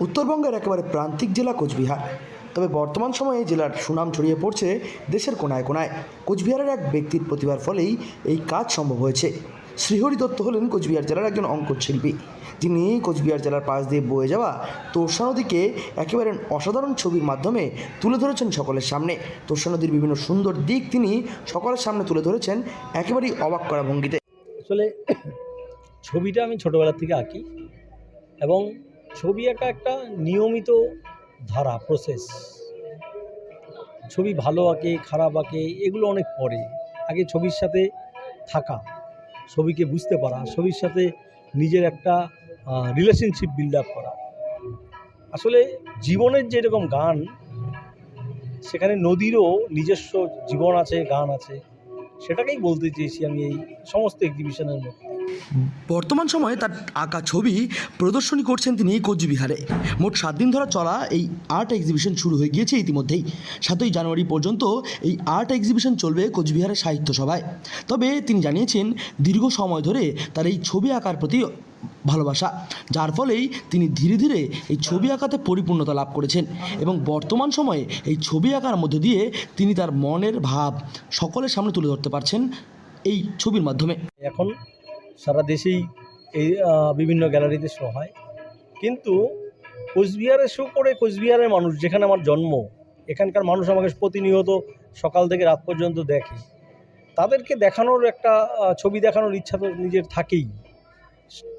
উত্তরবঙ্গের একেবারে প্রান্তিক জেলা কোচবিহার। তবে বর্তমান সময়ে জেলার সুনাম ছড়িয়ে পড়ছে দেশের কোনায় কোনায়। কোচবিহারের এক ব্যক্তির প্রতিভার ফলেই এই কাজ সম্ভব হয়েছে। শ্রীহরি দত্ত হলেন কোচবিহার জেলার একজন অঙ্কন শিল্পী, যিনি কোচবিহার জেলার পাশ দিয়ে বয়ে যাওয়া তোর্ষা নদীকে একেবারে অসাধারণ ছবির মাধ্যমে তুলে ধরেছেন সকলের সামনে। তোর্ষা নদীর বিভিন্ন সুন্দর দিক তিনি সকলের সামনে তুলে ধরেছেন একেবারেই অবাক করা ভঙ্গিতে। আসলে ছবিটা আমি ছোটোবেলা থেকে আঁকি এবং ছবি আঁকা একটা নিয়মিত ধারা, প্রসেস। ছবি ভালো আঁকে, খারাপ আঁকে, এগুলো অনেক পরে। আগে ছবির সাথে থাকা, ছবিকে বুঝতে পারা, ছবির সাথে নিজের একটা রিলেশনশিপ বিল্ড আপ করা। আসলে জীবনের যেরকম গান, সেখানে নদীরও নিজস্ব জীবন আছে, গান আছে। সেটাকেই বলতে চেয়েছি আমি এই সমস্ত এক্সিবিশনের মধ্যে। বর্তমান সময়ে তার আঁকা ছবি প্রদর্শনী করছেন তিনি কোচবিহারে। মোট 7 দিন ধরে চলা এই আর্ট এক্সিবিশন শুরু হয়ে গিয়েছে ইতিমধ্যেই। 7ই জানুয়ারি পর্যন্ত এই আর্ট এক্সিবিশন চলবে কোচবিহারের সাহিত্য সভায়। তবে তিনি জানিয়েছেন দীর্ঘ সময় ধরে তার এই ছবি আঁকার প্রতি ভালোবাসা, যার ফলেই তিনি ধীরে ধীরে এই ছবি আঁকাতে পরিপূর্ণতা লাভ করেছেন এবং বর্তমান সময়ে এই ছবি আঁকার মধ্য দিয়ে তিনি তার মনের ভাব সকলের সামনে তুলে ধরতে পারছেন এই ছবির মাধ্যমে। এখন সারা দেশেই এই বিভিন্ন গ্যালারিতে শো হয়, কিন্তু কোচবিহারে শো করে কোচবিহারের মানুষ, যেখানে আমার জন্ম, এখানকার মানুষ আমাকে প্রতিনিয়ত সকাল থেকে রাত পর্যন্ত দেখে। তাদেরকে দেখানোর একটা ছবি দেখানোর ইচ্ছা তো নিজের থাকেই।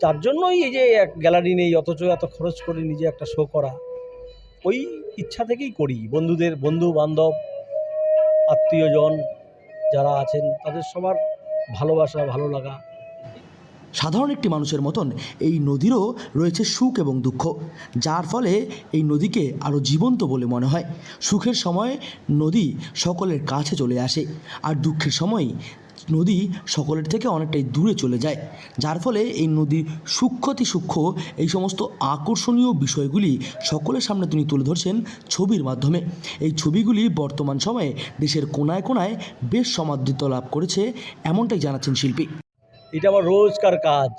তার জন্যই এই যে এক গ্যালারি নেই, অথচ এত খরচ করে নিজে একটা শো করা, ওই ইচ্ছা থেকেই করি। বন্ধু বান্ধব, আত্মীয়জন যারা আছেন, তাদের সবার ভালোবাসা, ভালো লাগা। সাধারণ একটি মানুষের মতন এই নদীরও রয়েছে সুখ এবং দুঃখ, যার ফলে এই নদীকে আরও জীবন্ত বলে মনে হয়। সুখের সময় নদী সকলের কাছে চলে আসে, আর দুঃখের সময় নদী সকলের থেকে অনেকটাই দূরে চলে যায়, যার ফলে এই নদীর সূক্ষ্ম এই সমস্ত আকর্ষণীয় বিষয়গুলি সকলের সামনে তিনি তুলে ধরছেন ছবির মাধ্যমে। এই ছবিগুলি বর্তমান সময়ে দেশের কোনায় কোনায় বেশ সমাদৃত লাভ করেছে, এমনটাই জানাচ্ছেন শিল্পী। এটা আমার রোজকার কাজ।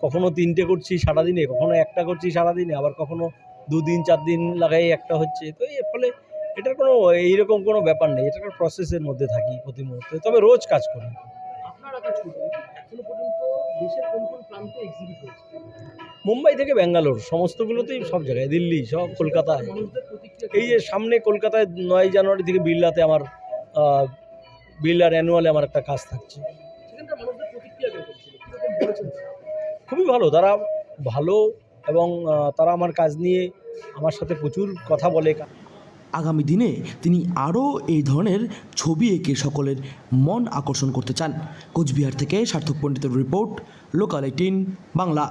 কখনো 3টে করছি সারাদিনে, কখনো একটা করছি সারাদিনে, আবার কখনো 2 দিন 4 দিন লাগাই একটা হচ্ছে। তো এর ফলে এটার কোনো এইরকম কোনো ব্যাপার নেই, এটা একটা প্রসেসের মধ্যে থাকি প্রতি মুহূর্তে, তবে রোজ কাজ করি। মুম্বাই থেকে ব্যাঙ্গালোর, সমস্তগুলোতেই, সব জায়গায়, দিল্লি, সব কলকাতায়। এই যে সামনে কলকাতায় 9 জানুয়ারি থেকে বিড়লাতে আমার বিড়লার অ্যানুয়ালে আমার একটা কাজ থাকছে। খুবই ভালো, তারা ভালো এবং তারা আমার কাজ নিয়ে আমার সাথে প্রচুর কথা বলে। আগামী দিনে তিনি আরও এই ধরনের ছবি এঁকে সকলের মন আকর্ষণ করতে চান। কোচবিহার থেকে সার্থক পণ্ডিতের রিপোর্ট, লোকাল 18 বাংলা।